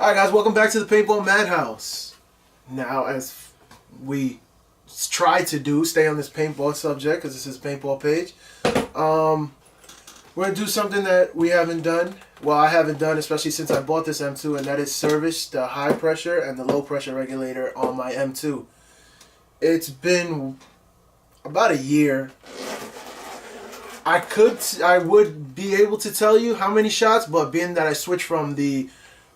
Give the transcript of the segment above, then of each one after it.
Alright guys, welcome back to the Paintball Madhouse. Now, as we try to do, stay on this paintball subject, because this is a paintball page. We're going to do something that we haven't done. Well, I haven't done, especially since I bought this M2, and that is service the high pressure and the low pressure regulator on my M2. It's been about a year. I would be able to tell you how many shots, but being that I switched from the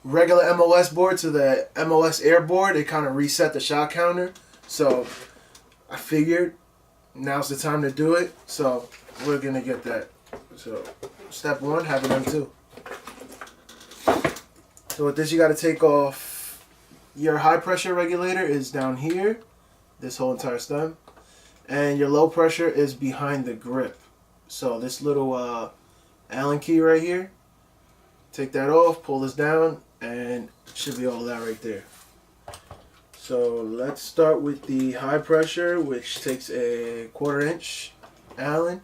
regular MOS board to the MOS air board, it kind of reset the shot counter. So I figured now's the time to do it. So we're gonna get that. So step one, have an M2. So with this, you got to take off your high pressure regulator is down here, this whole entire stem, and your low pressure is behind the grip. So this little Allen key right here, take that off, pull this down, and it should be all of that right there. So let's start with the high pressure, which takes a 1/4 inch Allen.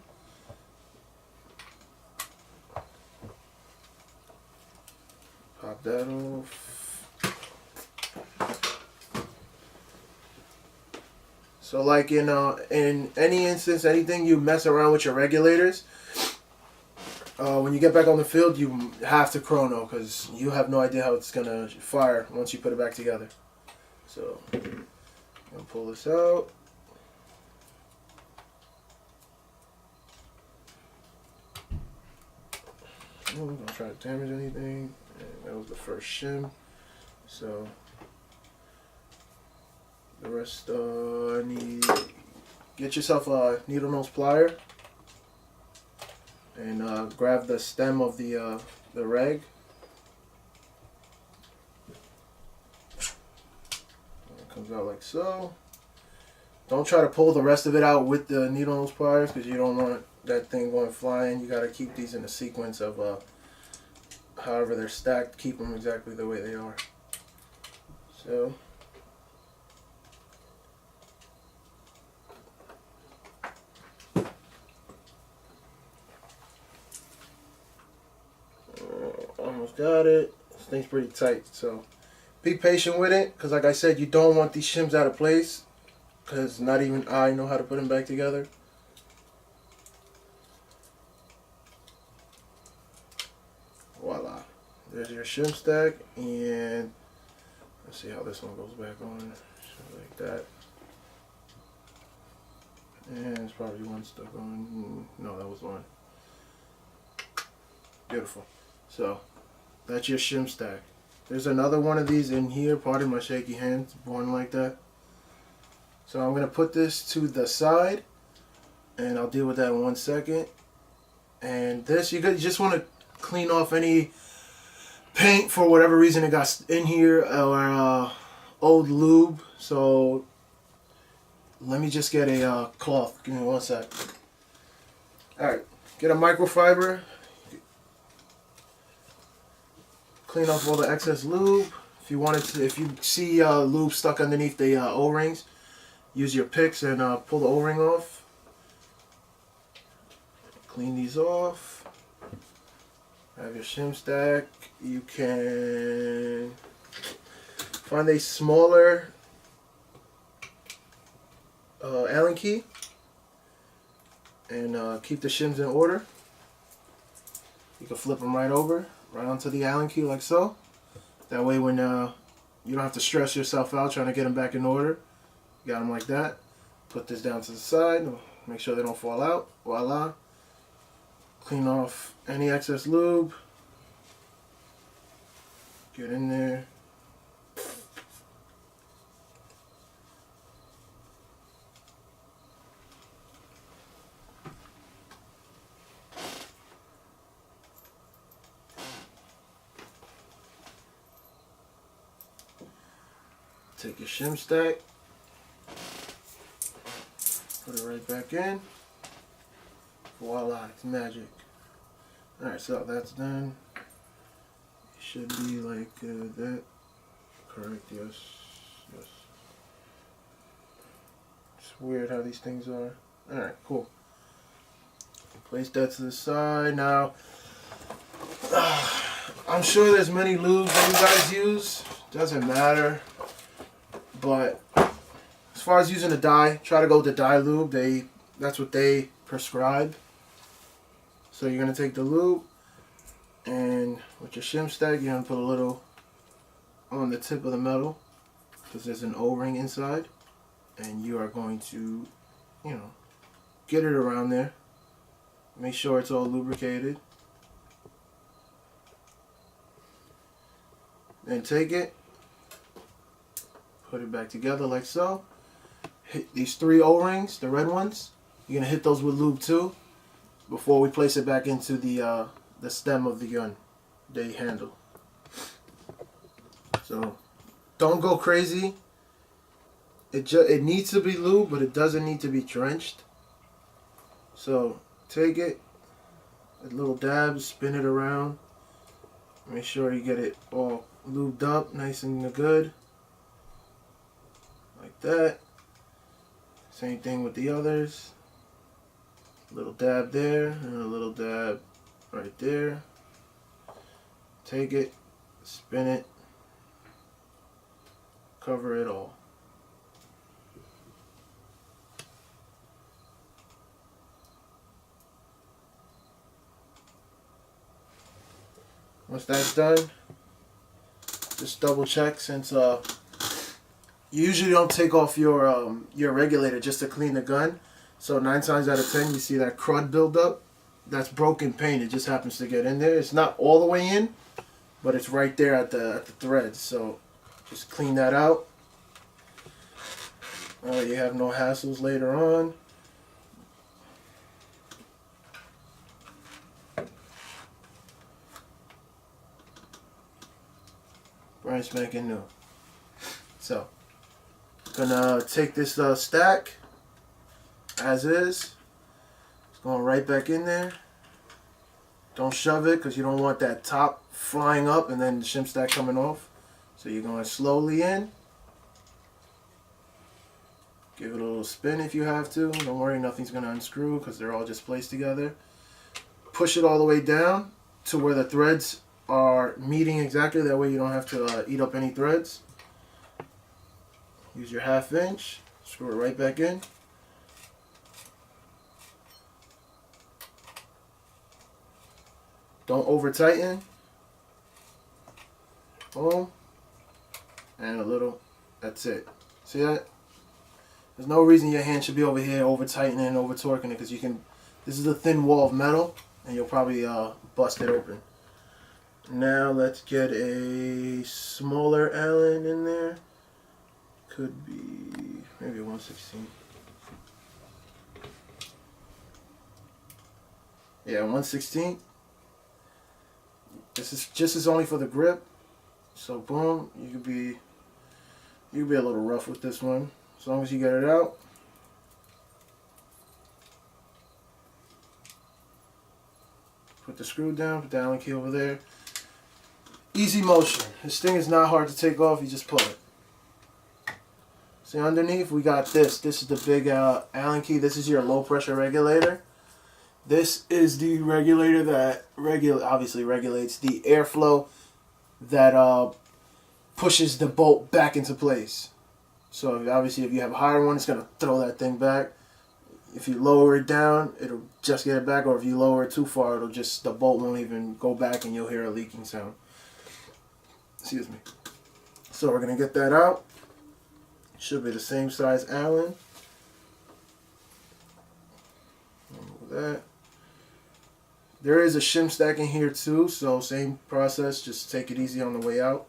Pop that off. So like in any instance, anything you mess around with your regulators, when you get back on the field, you have to chrono, because you have no idea how it's going to fire once you put it back together. So I'm going to pull this out. I'm not going to try to damage anything. And that was the first shim. So the rest, get yourself a needle nose plier and grab the stem of the reg. It comes out like so. Don't try to pull the rest of it out with the needle nose pliers, because you don't want that thing going flying. You got to keep these in a sequence of however they're stacked. Keep them exactly the way they are. So almost got it. This thing's pretty tight, so be patient with it, because like I said, you don't want these shims out of place, because not even I know how to put them back together. Voila, there's your shim stack, and let's see how this one goes back on. Like that. And there's probably one stuck on. No, that was one. Beautiful. So that's your shim stack. There's another one of these in here. Pardon my shaky hands, born like that. So I'm going to put this to the side, and I'll deal with that in 1 second. And this, you just want to clean off any paint for whatever reason it got in here, or old lube. So let me just get a cloth. Give me 1 sec. Alright, get a microfiber. Clean off all the excess lube. If you see lube stuck underneath the O-rings, use your picks and pull the O-ring off. Clean these off. Have your shim stack. You can find a smaller Allen key and keep the shims in order. You can flip them right over, right onto the Allen key like so. That way when you don't have to stress yourself out trying to get them back in order. You got them like that. Put this down to the side. Make sure they don't fall out. Voila. Clean off any excess lube. Get in there. Take your shim stack, put it right back in. Voila, it's magic. Alright, so that's done. It should be like that. Correct, yes. Yes. It's weird how these things are. Alright, cool. Place that to the side. Now, I'm sure there's many lubes that you guys use. Doesn't matter. But as far as using a dye, try to go with the dye lube. That's what they prescribe. So you're gonna take the lube, and with your shim stack, you're gonna put a little on the tip of the metal because there's an O-ring inside, and you are going to, get it around there. Make sure it's all lubricated. Then take it, put it back together like so. Hit these 3 O-rings, the red ones. You're gonna hit those with lube too before we place it back into the stem of the gun, the handle. So don't go crazy. It needs to be lube, but it doesn't need to be drenched. So take it, a little dab, spin it around. Make sure you get it all lubed up, nice and good, like that. Same thing with the others. A little dab there and a little dab right there. Take it, spin it, cover it all. Once that's done, just double check, since you usually don't take off your regulator just to clean the gun. So 9 times out of 10 you see that crud build up. That's broken paint. It just happens to get in there. It's not all the way in, but it's right there at the threads. So just clean that out. You have no hassles later on. Brand spanking new. So, gonna take this stack as is. It's going right back in there. Don't shove it because you don't want that top flying up and then the shim stack coming off. So you're going slowly in. Give it a little spin if you have to. Don't worry, nothing's gonna unscrew because they're all just placed together. Push it all the way down to where the threads are meeting exactly. That way you don't have to eat up any threads. Use your 1/2 inch, screw it right back in. Don't over tighten. Boom. And a little, that's it. See that? There's no reason your hand should be over here over tightening and over torquing it, because this is a thin wall of metal and you'll probably bust it open. Now let's get a smaller Allen in there. Could be maybe a 1/16. Yeah, 1/16. This is only for the grip. So boom, you could be a little rough with this one. As long as you get it out. Put the screw down, put the Allen key over there. Easy motion. This thing is not hard to take off, you just pull it. See, underneath we got this. This is the big Allen key. This is your low pressure regulator. This is the regulator that obviously regulates the airflow that pushes the bolt back into place. So obviously if you have a higher one, it's going to throw that thing back. If you lower it down, it'll just get it back. Or if you lower it too far, the bolt won't even go back and you'll hear a leaking sound. Excuse me. So we're going to get that out. Should be the same size Allen. Remove that. There is a shim stack in here too, so same process, just take it easy on the way out.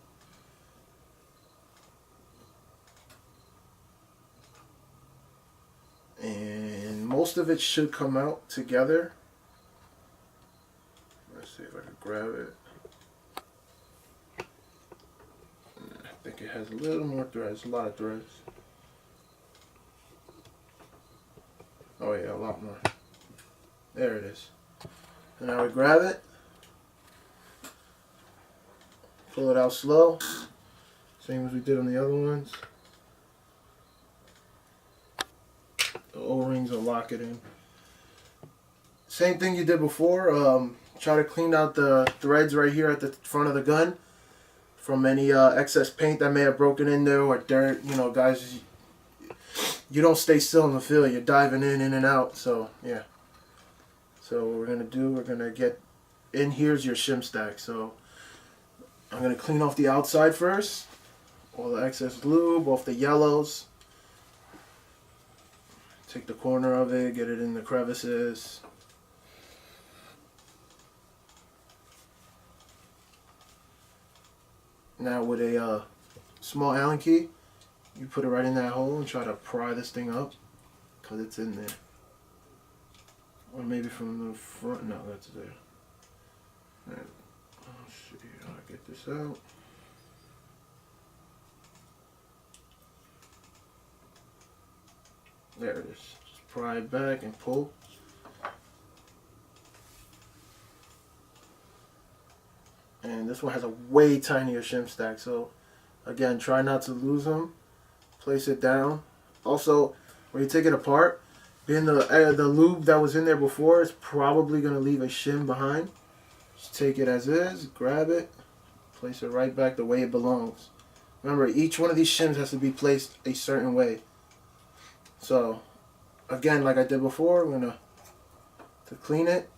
And most of it should come out together. Let's see if I can grab it. I think it has a little more threads, a lot of threads. Oh yeah, a lot more. There it is. And now we grab it, pull it out slow, same as we did on the other ones. The O-rings will lock it in. Same thing you did before. try to clean out the threads right here at the front of the gun from any excess paint that may have broken in there or dirt. You know, guys, you don't stay still in the field. You're diving in and out. So, yeah. So what we're going to do, we're going to get in. Here's your shim stack. So I'm going to clean off the outside first. All the excess lube off the yellows. Take the corner of it, get it in the crevices. Now with a small Allen key, you put it right in that hole and try to pry this thing up because it's in there. Or maybe from the front. No, that's there. Right. Let's see how I get this out. There it is. Just pry it back and pull. And this one has a way tinier shim stack, so again, try not to lose them. Place it down. Also, when you take it apart, being the lube that was in there before is probably going to leave a shim behind. Just take it as is, grab it, place it right back the way it belongs. Remember, each one of these shims has to be placed a certain way. So, again, like I did before, I'm going to clean it,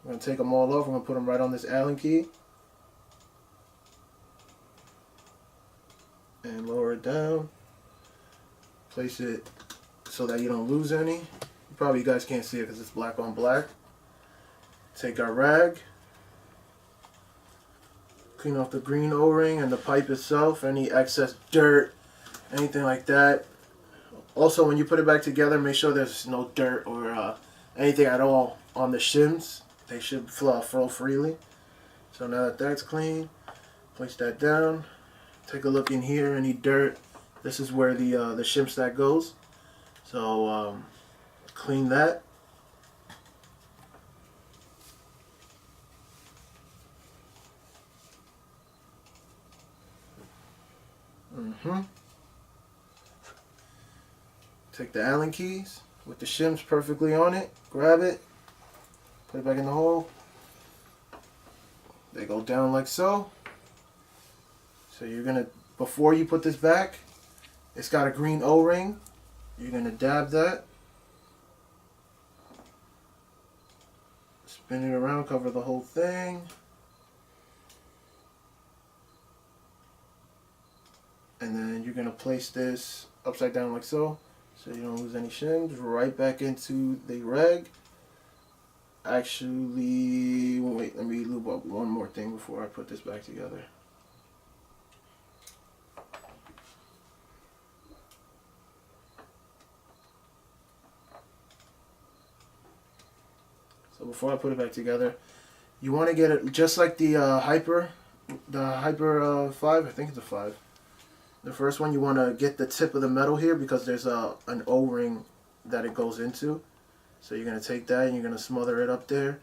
I'm going to take them all off. I'm going to put them right on this Allen key. And lower it down. Place it so that you don't lose any. You guys can't see it because it's black on black. Take our rag. Clean off the green O-ring and the pipe itself. Any excess dirt, anything like that. Also, when you put it back together, make sure there's no dirt or anything at all on the shims. They should flow freely. So now that that's clean, place that down. Take a look in here, any dirt. This is where the shim stack goes. So clean that. Take the Allen keys with the shims perfectly on it. Grab it. Put it back in the hole. They go down like so. So you're going to, before you put this back, it's got a green O-ring. You're going to dab that. Spin it around, cover the whole thing. And then you're going to place this upside down like so you don't lose any shims. Right back into the rag. Actually, wait, let me lube up one more thing before I put this back together. So before I put it back together, you want to get it just like the Hyper 5, I think it's a 5. The first one, you want to get the tip of the metal here because there's an O-ring that it goes into. So you're going to take that and you're going to smother it up there.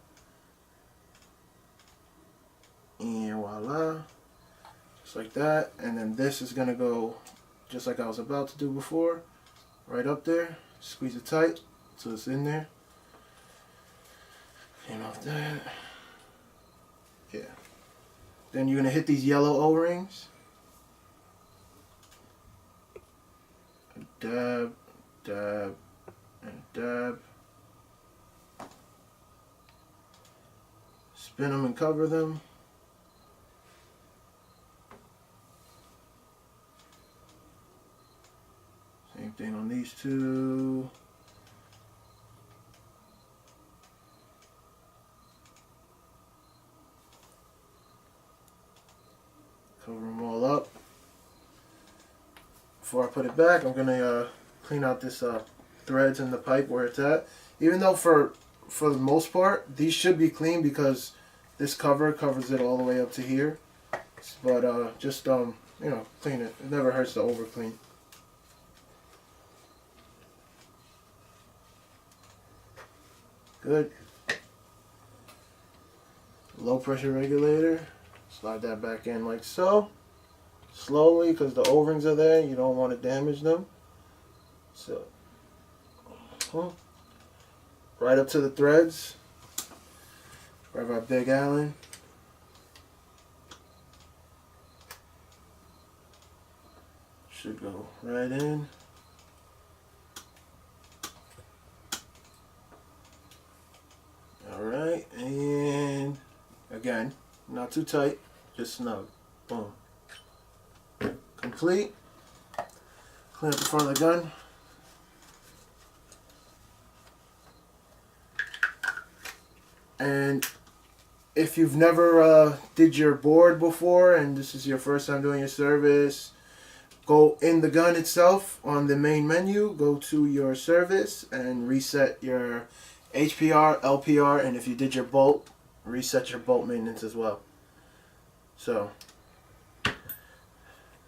And voila. Just like that. And then this is going to go just like I was about to do before. Right up there. Squeeze it tight so it's in there. Clean off that. Yeah. Then you're going to hit these yellow O-rings. Dab, dab, and dab. Spin them and cover them. Same thing on these two. Cover them all up. Before I put it back, I'm going to clean out this threads in the pipe where it's at. Even though for the most part, these should be clean because this cover covers it all the way up to here. But just, you know, clean it. It never hurts to over clean. Good. Low pressure regulator. Slide that back in like so. Slowly, because the O-rings are there, you don't want to damage them. So, right up to the threads. Grab our Big Allen. Should go right in. Alright, and again, not too tight, just snug. Boom. Complete. Clean up the front of the gun. And if you've never did your board before and this is your first time doing your service, go in the gun itself on the main menu, go to your service and reset your HPR, LPR, and if you did your bolt, reset your bolt maintenance as well. So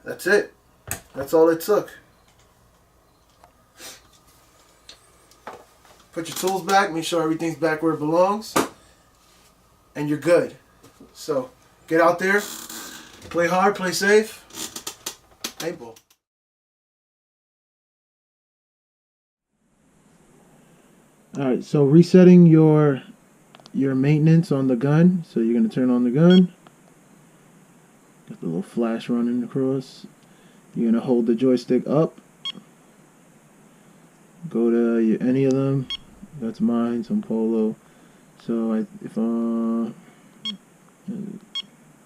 that's it. That's all it took. Put your tools back, make sure everything's back where it belongs, and you're good. So get out there, play hard, play safe, paintball. Alright, so resetting your maintenance on the gun. So you're going to turn on the gun. Got the little flash running across. You're going to hold the joystick up. Go to any of them. That's mine, some Polo. So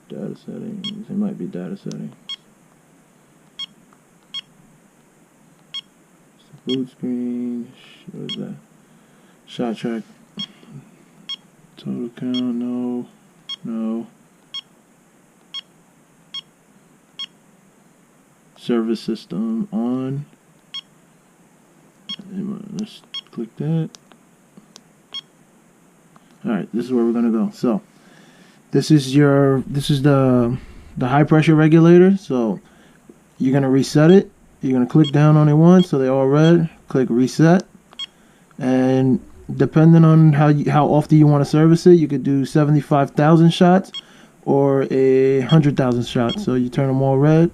data settings, it might be data settings. Boot screen, what is that? Shot track. Total count, no. Service system on. Let's click that. Alright, this is where we're gonna go. So this is the high pressure regulator. So you're gonna reset it. You're gonna click down on it once so they're all red. Click reset. And depending on how often you want to service it, you could do 75,000 shots or 100,000 shots. So you turn them all red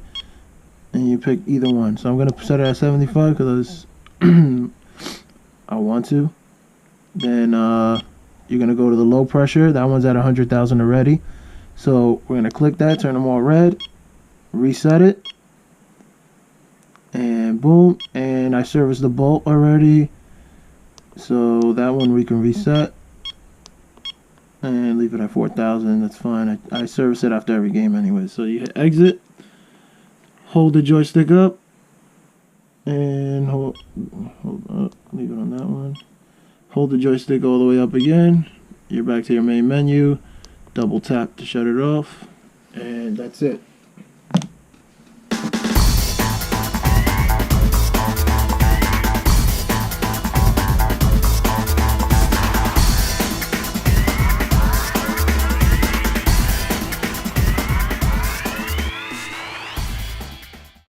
and you pick either one. So I'm gonna set it at 75 because I want to. Then you're gonna go to the low pressure. That one's at 100,000 already. So we're gonna click that, turn them all red, reset it, and boom. And I serviced the bolt already. So that one we can reset and leave it at 4,000. That's fine. I service it after every game anyway. So you hit exit, hold the joystick up, and hold up. Leave it on that one. Hold the joystick all the way up again. You're back to your main menu. Double tap to shut it off, and that's it.